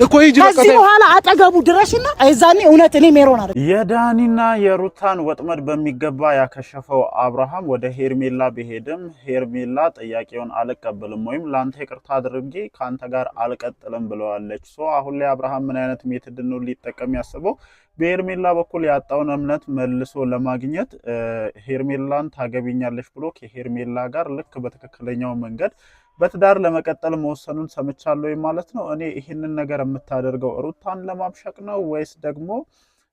እኮ ይጂ በቃ ከዚህ በኋላ አጠገቡ ድረሽና አይዛኔ እውነት እኔ ሜሮን አይደል የዳኒና የሩታን ወጥመድ በሚገባ ያከሸፈው አብርሃም ወደ ሄርሜላ ቢሄድም ሄርሜላ ጥያቄውን አልቀበልም ወይም ላንተ ይቅርታ አድርጌ ካንተ ጋር አልቀጥልም ብለዋለች። አሁን ላይ አብርሃም ምን አይነት ሜትድ ነው ሊጠቀም ያስበው? በሄርሜላ በኩል ያጣውን እምነት መልሶ ለማግኘት ሄርሜላን ታገቢኛለሽ ብሎ ከሄርሜላ ጋር ልክ በትክክለኛው መንገድ በትዳር ለመቀጠል መወሰኑን ሰምቻለሁ ማለት ነው። እኔ ይህንን ነገር የምታደርገው ሩታን ለማብሸቅ ነው ወይስ ደግሞ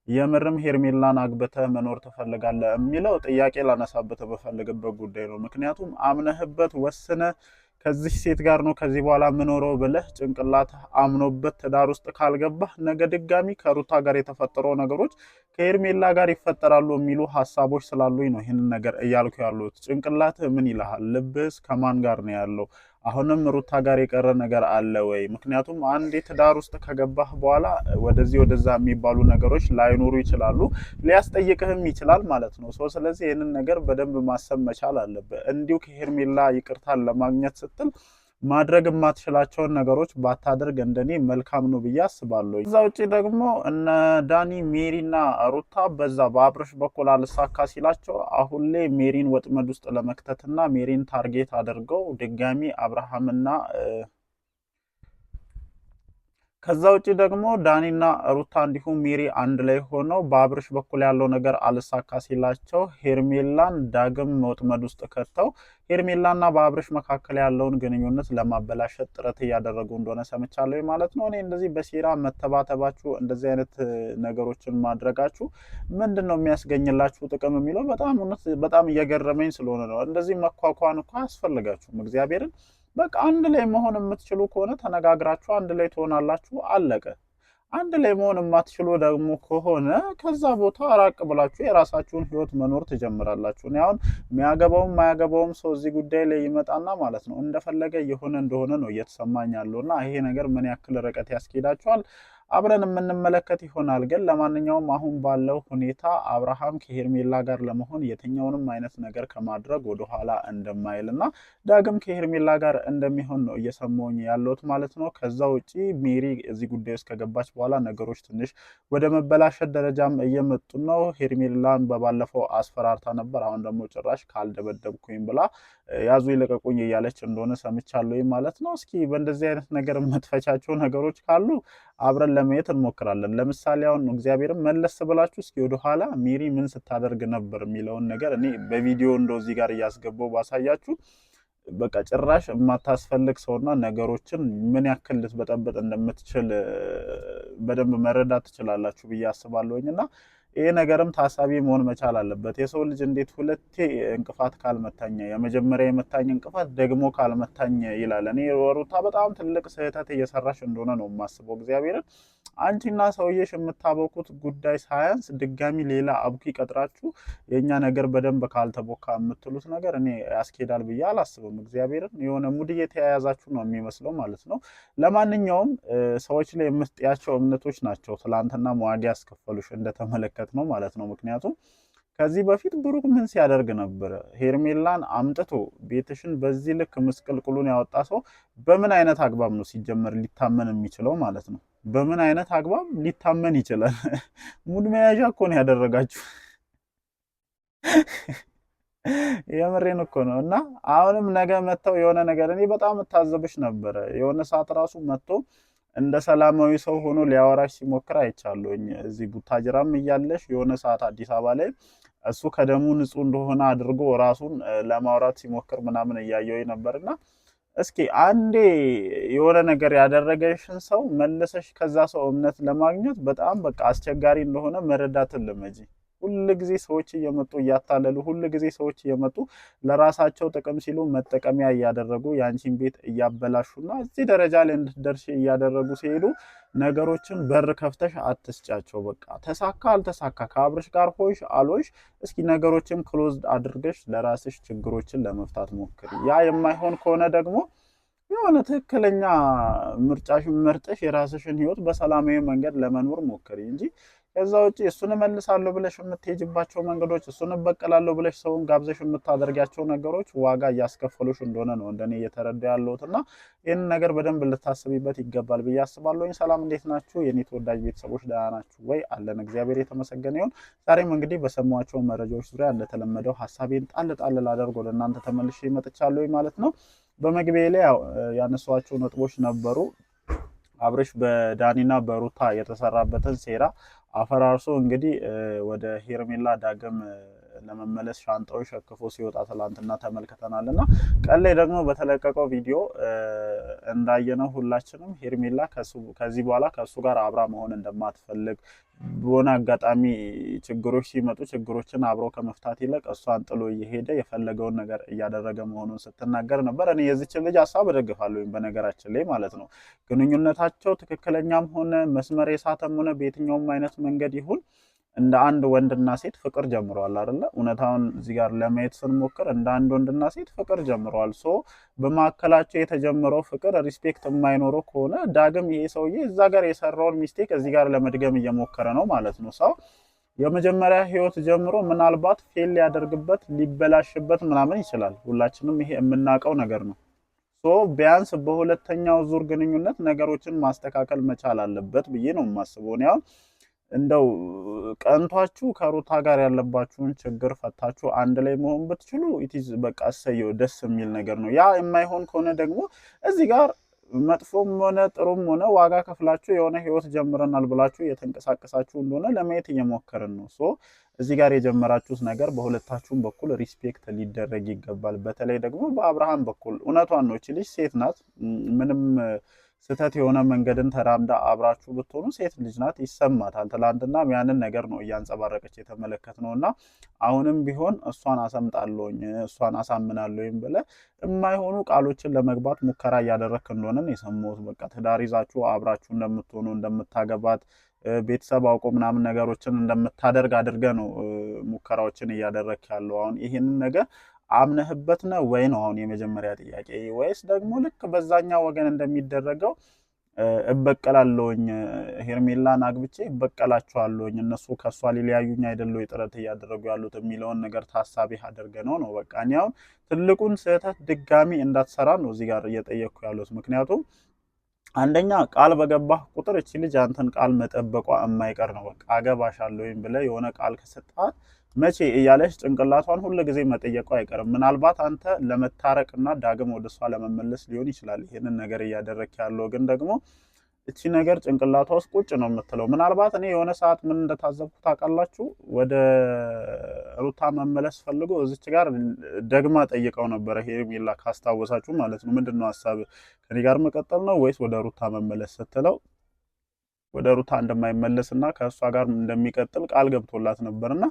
የምርም ሄርሜላን አግብተ መኖር ትፈልጋለህ የሚለው ጥያቄ ላነሳበት በፈልግበት ጉዳይ ነው። ምክንያቱም አምነህበት ወስነ ከዚህ ሴት ጋር ነው ከዚህ በኋላ ምኖረው ብለህ ጭንቅላት አምኖበት ትዳር ውስጥ ካልገባህ ነገ ድጋሚ ከሩታ ጋር የተፈጠረው ነገሮች ከሄርሜላ ጋር ይፈጠራሉ የሚሉ ሐሳቦች ስላሉኝ ነው ይህንን ነገር እያልኩ ያሉት። ጭንቅላት ምን ይልሃል? ልብስ ከማን ጋር ነው ያለው? አሁንም ሩታ ጋር የቀረ ነገር አለ ወይ? ምክንያቱም አንዴ ትዳር ውስጥ ከገባህ በኋላ ወደዚህ ወደዛ የሚባሉ ነገሮች ላይኖሩ ይችላሉ፣ ሊያስጠይቅህም ይችላል ማለት ነው። ስለዚህ ይህንን ነገር በደንብ ማሰብ መቻል አለብህ። እንዲሁ ከሄርሜላ ይቅርታን ለማግኘት ስትል ማድረግ የማትችላቸውን ነገሮች ባታደርግ እንደኔ መልካም ነው ብዬ አስባለሁ። እዛ ውጪ ደግሞ እነ ዳኒ ሜሪና ሩታ በዛ በአብርሽ በኩል አልሳካ ሲላቸው አሁን ላይ ሜሪን ወጥመድ ውስጥ ለመክተትና ሜሪን ታርጌት አድርገው ድጋሚ አብርሃምና ከዛ ውጪ ደግሞ ዳኒና ሩታ እንዲሁም ሜሪ አንድ ላይ ሆነው በአብርሽ በኩል ያለው ነገር አልሳካ ሲላቸው ሄርሜላን ዳግም ወጥመድ ውስጥ ከተው ሄርሜላና በአብርሽ መካከል ያለውን ግንኙነት ለማበላሸት ጥረት እያደረጉ እንደሆነ ሰምቻለሁ ማለት ነው። እኔ እንደዚህ በሴራ መተባተባችሁ እንደዚህ አይነት ነገሮችን ማድረጋችሁ ምንድነው የሚያስገኝላችሁ ጥቅም የሚለው በጣም እየገረመኝ ስለሆነ ነው። እንደዚህ መኳኳን እኮ አያስፈልጋችሁም። እግዚአብሔርን በቃ አንድ ላይ መሆን የምትችሉ ከሆነ ተነጋግራችሁ አንድ ላይ ትሆናላችሁ፣ አለቀ። አንድ ላይ መሆን የማትችሉ ደግሞ ከሆነ ከዛ ቦታ ራቅ ብላችሁ የራሳችሁን ህይወት መኖር ትጀምራላችሁ። እኔ አሁን የሚያገባውም ማያገባውም ሰው እዚህ ጉዳይ ላይ ይመጣና ማለት ነው እንደፈለገ የሆነ እንደሆነ ነው እየተሰማኝ ያለውና ይሄ ነገር ምን ያክል ርቀት ያስኬዳችኋል አብረን የምንመለከት ይሆናል። ግን ለማንኛውም አሁን ባለው ሁኔታ አብርሃም ከሄርሜላ ጋር ለመሆን የትኛውንም አይነት ነገር ከማድረግ ወደኋላ እንደማይልና ዳግም ከሄርሜላ ጋር እንደሚሆን ነው እየሰማሁኝ ያለሁት ማለት ነው። ከዛ ውጪ ሜሪ እዚህ ጉዳይ ውስጥ ከገባች በኋላ ነገሮች ትንሽ ወደ መበላሸት ደረጃም እየመጡ ነው። ሄርሜላን በባለፈው አስፈራርታ ነበር። አሁን ደግሞ ጭራሽ ካልደበደብኩኝ ብላ ያዙ ይለቀቁኝ እያለች እንደሆነ ሰምቻለሁ ማለት ነው። እስኪ በእንደዚህ አይነት ነገር የምትፈቻቸው ነገሮች ካሉ አብረን ለማየት እንሞክራለን። ለምሳሌ አሁን እግዚአብሔርን መለስ ብላችሁ እስኪ ወደ ኋላ ሜሪ ምን ስታደርግ ነበር የሚለውን ነገር እኔ በቪዲዮ እንደዚህ ጋር እያስገባው ባሳያችሁ በቃ ጭራሽ የማታስፈልግ ሰውና ነገሮችን ምን ያክል ልትበጠበጥ እንደምትችል በደንብ መረዳት ትችላላችሁ ብዬ አስባለሁኝና ይሄ ነገርም ታሳቢ መሆን መቻል አለበት። የሰው ልጅ እንዴት ሁለቴ እንቅፋት ካልመታኝ የመጀመሪያ የመታኝ እንቅፋት ደግሞ ካልመታኝ ይላል። እኔ ሩታ በጣም ትልቅ ስህተት እየሰራሽ እንደሆነ ነው የማስበው። እግዚአብሔርን አንቺና ሰውዬሽ የምታበቁት ጉዳይ ሳያንስ ድጋሚ ሌላ አብኩ ይቀጥራችሁ የኛ ነገር በደንብ ካልተቦካ የምትሉት ነገር እኔ ያስኬዳል ብዬ አላስብም። እግዚአብሔርን የሆነ ሙድ እየተያያዛችሁ ነው የሚመስለው ማለት ነው። ለማንኛውም ሰዎች ላይ የምትጥያቸው እምነቶች ናቸው ትላንትና ዋጋ ያስከፈሉሽ እንደተመለከ ነው ማለት ነው። ምክንያቱም ከዚህ በፊት ብሩክ ምን ሲያደርግ ነበር? ሄርሜላን አምጥቶ ቤትሽን በዚህ ልክ ምስቅልቅሉን ያወጣ ሰው በምን አይነት አግባብ ነው ሲጀመር ሊታመን የሚችለው ማለት ነው? በምን አይነት አግባብ ሊታመን ይችላል? ሙድ መያዣ እኮ ነው ያደረጋችሁ። የምሬን እኮ ነው። እና አሁንም ነገ መተው የሆነ ነገር እኔ በጣም እታዘብሽ ነበረ። የሆነ ሰዓት ራሱ መጥቶ እንደ ሰላማዊ ሰው ሆኖ ሊያወራሽ ሲሞክር አይቻለሁኝ። እዚህ ቡታጅራም እያለሽ የሆነ ሰዓት አዲስ አበባ ላይ እሱ ከደሙ ንጹህ እንደሆነ አድርጎ ራሱን ለማውራት ሲሞክር ምናምን እያየሁኝ ነበርና እስኪ አንዴ የሆነ ነገር ያደረገሽን ሰው መለሰሽ ከዛ ሰው እምነት ለማግኘት በጣም በቃ አስቸጋሪ እንደሆነ መረዳትን ልመጂ። ሁሉ ጊዜ ሰዎች እየመጡ እያታለሉ ሁሉ ጊዜ ሰዎች እየመጡ ለራሳቸው ጥቅም ሲሉ መጠቀሚያ እያደረጉ ያንቺን ቤት እያበላሹና እዚህ ደረጃ ላይ እንድትደርሺ እያደረጉ ሲሄዱ ነገሮችን በር ከፍተሽ አትስጫቸው። በቃ ተሳካ አልተሳካ ከአብርሽ ጋር ሆይሽ አልሆይሽ እስኪ ነገሮችን ክሎዝድ አድርገሽ ለራስሽ ችግሮችን ለመፍታት ሞክሪ። ያ የማይሆን ከሆነ ደግሞ የሆነ ትክክለኛ ምርጫሽን መርጠሽ የራስሽን ህይወት በሰላማዊ መንገድ ለመኖር ሞክሪ እንጂ ከዛ ውጪ እሱን መልሳለሁ ብለሽ የምትሄጅባቸው መንገዶች፣ እሱን በቀላለሁ ብለሽ ሰውን ጋብዘሽ የምታደርጋቸው ነገሮች ዋጋ እያስከፈሉሽ እንደሆነ ነው እንደኔ እየተረዳ ያለሁትና ይህን ነገር በደንብ ልታስቢበት ይገባል ብዬ አስባለሁኝ። ሰላም እንዴት ናችሁ የኔ ተወዳጅ ቤተሰቦች? ደህና ናችሁ ወይ? አለን እግዚአብሔር የተመሰገነ ይሁን። ዛሬም እንግዲህ በሰማኋቸው መረጃዎች ዙሪያ እንደተለመደው ሀሳቤን ጣል ላደርግ ወደ እናንተ ተመልሼ መጥቻለሁ ማለት ነው። በመግቢያ ላይ ያነሷቸው ነጥቦች ነበሩ። አብርሽ በዳኒና በሩታ የተሰራበትን ሴራ አፈራርሶ እንግዲህ ወደ ሄርሜላ ዳግም ለመመለስ ሻንጣው ሸክፎ ሲወጣ ትላንትና ተመልክተናልና ቀን ላይ ደግሞ በተለቀቀው ቪዲዮ እንዳየነው ሁላችንም ሄርሜላ ከዚህ በኋላ ከሱ ጋር አብራ መሆን እንደማትፈልግ በሆነ አጋጣሚ ችግሮች ሲመጡ ችግሮችን አብሮ ከመፍታት ይልቅ እሷን ጥሎ እየሄደ የፈለገውን ነገር እያደረገ መሆኑን ስትናገር ነበር። እኔ የዚችን ልጅ ሀሳብ እደግፋለሁ በነገራችን ላይ ማለት ነው። ግንኙነታቸው ትክክለኛም ሆነ መስመር የሳተም ሆነ በየትኛውም አይነት መንገድ ይሁን እንደ አንድ ወንድና ሴት ፍቅር ጀምረዋል አይደለ? እውነታውን እዚህ ጋር ለማየት ስንሞክር እንደ አንድ ወንድና ሴት ፍቅር ጀምረዋል። በመካከላቸው የተጀመረው ፍቅር ሪስፔክት የማይኖረው ከሆነ ዳግም ይሄ ሰውዬ እዛ ጋር የሰራውን ሚስቴክ እዚህ ጋር ለመድገም እየሞከረ ነው ማለት ነው። ሰው የመጀመሪያ ህይወት ጀምሮ ምናልባት ፌል ሊያደርግበት ሊበላሽበት ምናምን ይችላል። ሁላችንም ይሄ የምናውቀው ነገር ነው። ቢያንስ በሁለተኛው ዙር ግንኙነት ነገሮችን ማስተካከል መቻል አለበት ብዬ ነው የማስበው። እኔ አሁን እንደው ቀንቷችሁ ከሩታ ጋር ያለባችሁን ችግር ፈታችሁ አንድ ላይ መሆን ብትችሉ ኢቲዝ በቃ እሰየው ደስ የሚል ነገር ነው። ያ የማይሆን ከሆነ ደግሞ እዚህ ጋር መጥፎም ሆነ ጥሩም ሆነ ዋጋ ከፍላችሁ የሆነ ህይወት ጀምረናል ብላችሁ እየተንቀሳቀሳችሁ እንደሆነ ለማየት እየሞከርን ነው። እዚህ ጋር የጀመራችሁት ነገር በሁለታችሁም በኩል ሪስፔክት ሊደረግ ይገባል። በተለይ ደግሞ በአብርሃም በኩል እውነቷን ነው። እቺ ልጅ ሴት ናት። ምንም ስተት የሆነ መንገድን ተራምዳ አብራችሁ ብትሆኑ ሴት ልጅ ናት፣ ይሰማታል። ትላንትና ያንን ነገር ነው እያንጸባረቀች የተመለከትነውና አሁንም ቢሆን እሷን አሰምጣለሁኝ እሷን አሳምናለሁኝ ብለህ የማይሆኑ ቃሎችን ለመግባት ሙከራ እያደረክ እንደሆነ ነው የሰማሁት። በቃ ትዳር ይዛችሁ አብራችሁ እንደምትሆኑ እንደምታገባት ቤተሰብ አውቆ ምናምን ነገሮችን እንደምታደርግ አድርገህ ነው ሙከራዎችን እያደረክ ያለው። አሁን ይህንን ነገር አምነህበት ነው ወይ ነው አሁን የመጀመሪያ ጥያቄ? ወይስ ደግሞ ልክ በዛኛው ወገን እንደሚደረገው እበቀላለሁኝ ሄርሜላን አግብቼ እበቀላቸዋለሁኝ እነሱ ከሷ ሊለያዩኝ አይደሉ ጥረት እያደረጉ ያሉት የሚለውን ነገር ታሳቢ አድርገህ ነው በቃ እኔ አሁን ትልቁን ስህተት ድጋሚ እንዳትሰራ ነው እዚህ ጋር እየጠየቅኩ ያሉት። ምክንያቱም አንደኛ ቃል በገባህ ቁጥር እቺ ልጅ አንተን ቃል መጠበቋ የማይቀር ነው። በቃ አገባሻለሁኝ ብለህ የሆነ ቃል ከሰጣት መቼ እያለች ጭንቅላቷን ሁሉ ጊዜ መጠየቁ አይቀርም። ምናልባት አንተ ለመታረቅና ዳግም ወደ እሷ ለመመለስ ሊሆን ይችላል ይሄንን ነገር እያደረክ ያለው። ግን ደግሞ እቺ ነገር ጭንቅላቷ ውስጥ ቁጭ ነው የምትለው። ምናልባት እኔ የሆነ ሰዓት ምን እንደታዘብኩ ታውቃላችሁ? ወደ ሩታ መመለስ ፈልጎ እዚች ጋር ደግማ ጠይቀው ነበረ ሄርሜላ ካስታወሳችሁ ማለት ነው። ምንድነው ሐሳብ ከኔ ጋር መቀጠል ነው ወይስ ወደ ሩታ መመለስ ስትለው ወደ ሩታ እንደማይመለስና ከእሷ ጋር እንደሚቀጥል ቃል ገብቶላት ነበርና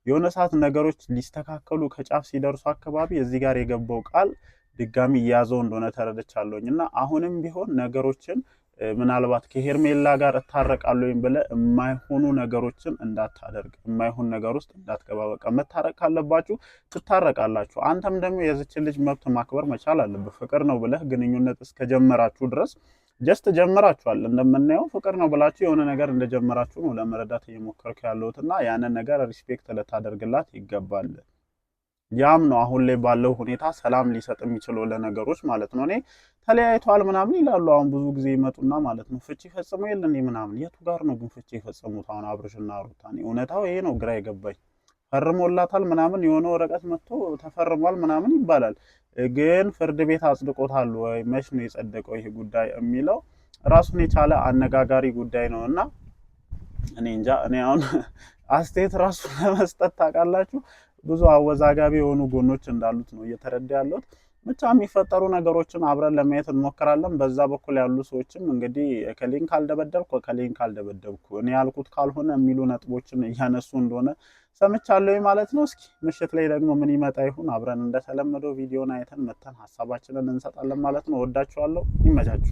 የሆነ ሰዓት ነገሮች ሊስተካከሉ ከጫፍ ሲደርሱ አካባቢ እዚህ ጋር የገባው ቃል ድጋሚ እያዘው እንደሆነ ተረድቻለሁኝ። እና አሁንም ቢሆን ነገሮችን ምናልባት ከሄርሜላ ጋር እታረቃለሁኝ ብለህ የማይሆኑ ነገሮችን እንዳታደርግ፣ የማይሆን ነገር ውስጥ እንዳትገባ። በቃ መታረቅ ካለባችሁ ትታረቃላችሁ። አንተም ደግሞ የዚችን ልጅ መብት ማክበር መቻል አለብህ። ፍቅር ነው ብለህ ግንኙነት እስከጀመራችሁ ድረስ ጀስት ጀምራችኋል። እንደምናየው ፍቅር ነው ብላችሁ የሆነ ነገር እንደጀመራችሁ ነው ለመረዳት እየሞከርኩ ያለሁትና ያንን ነገር ሪስፔክት ልታደርግላት ይገባል። ያም ነው አሁን ላይ ባለው ሁኔታ ሰላም ሊሰጥ የሚችለው ለነገሮች ማለት ነው። እኔ ተለያይቷል ምናምን ይላሉ አሁን ብዙ ጊዜ ይመጡና ማለት ነው ፍቺ ፈጽመው የለ እንዴ ምናምን። የቱ ጋር ነው ግን ፍቺ የፈጸሙት አሁን አብርሽና ሩታ? እውነታው ይሄ ነው ግራ የገባኝ። ፈርሞላታል ምናምን የሆነ ወረቀት መጥቶ ተፈርሟል ምናምን ይባላል። ግን ፍርድ ቤት አጽድቆታል ወይ መች ነው የጸደቀው ይሄ ጉዳይ የሚለው ራሱን የቻለ አነጋጋሪ ጉዳይ ነው። እና እኔ እንጃ እኔ አሁን አስተያየት ራሱ ለመስጠት ታውቃላችሁ ብዙ አወዛጋቢ የሆኑ ጎኖች እንዳሉት ነው እየተረዳ ያለሁት። ብቻ የሚፈጠሩ ነገሮችን አብረን ለማየት እንሞክራለን። በዛ በኩል ያሉ ሰዎችም እንግዲህ ከሊንክ ካልደበደብኩ ከሊንክ ካልደበደብኩ እኔ ያልኩት ካልሆነ የሚሉ ነጥቦችን እያነሱ እንደሆነ ሰምቻለሁ ማለት ነው። እስኪ ምሽት ላይ ደግሞ ምን ይመጣ ይሁን አብረን እንደተለመደው ቪዲዮን አይተን መተን ሐሳባችንን እንሰጣለን ማለት ነው። ወዳችኋለሁ። ይመቻችሁ።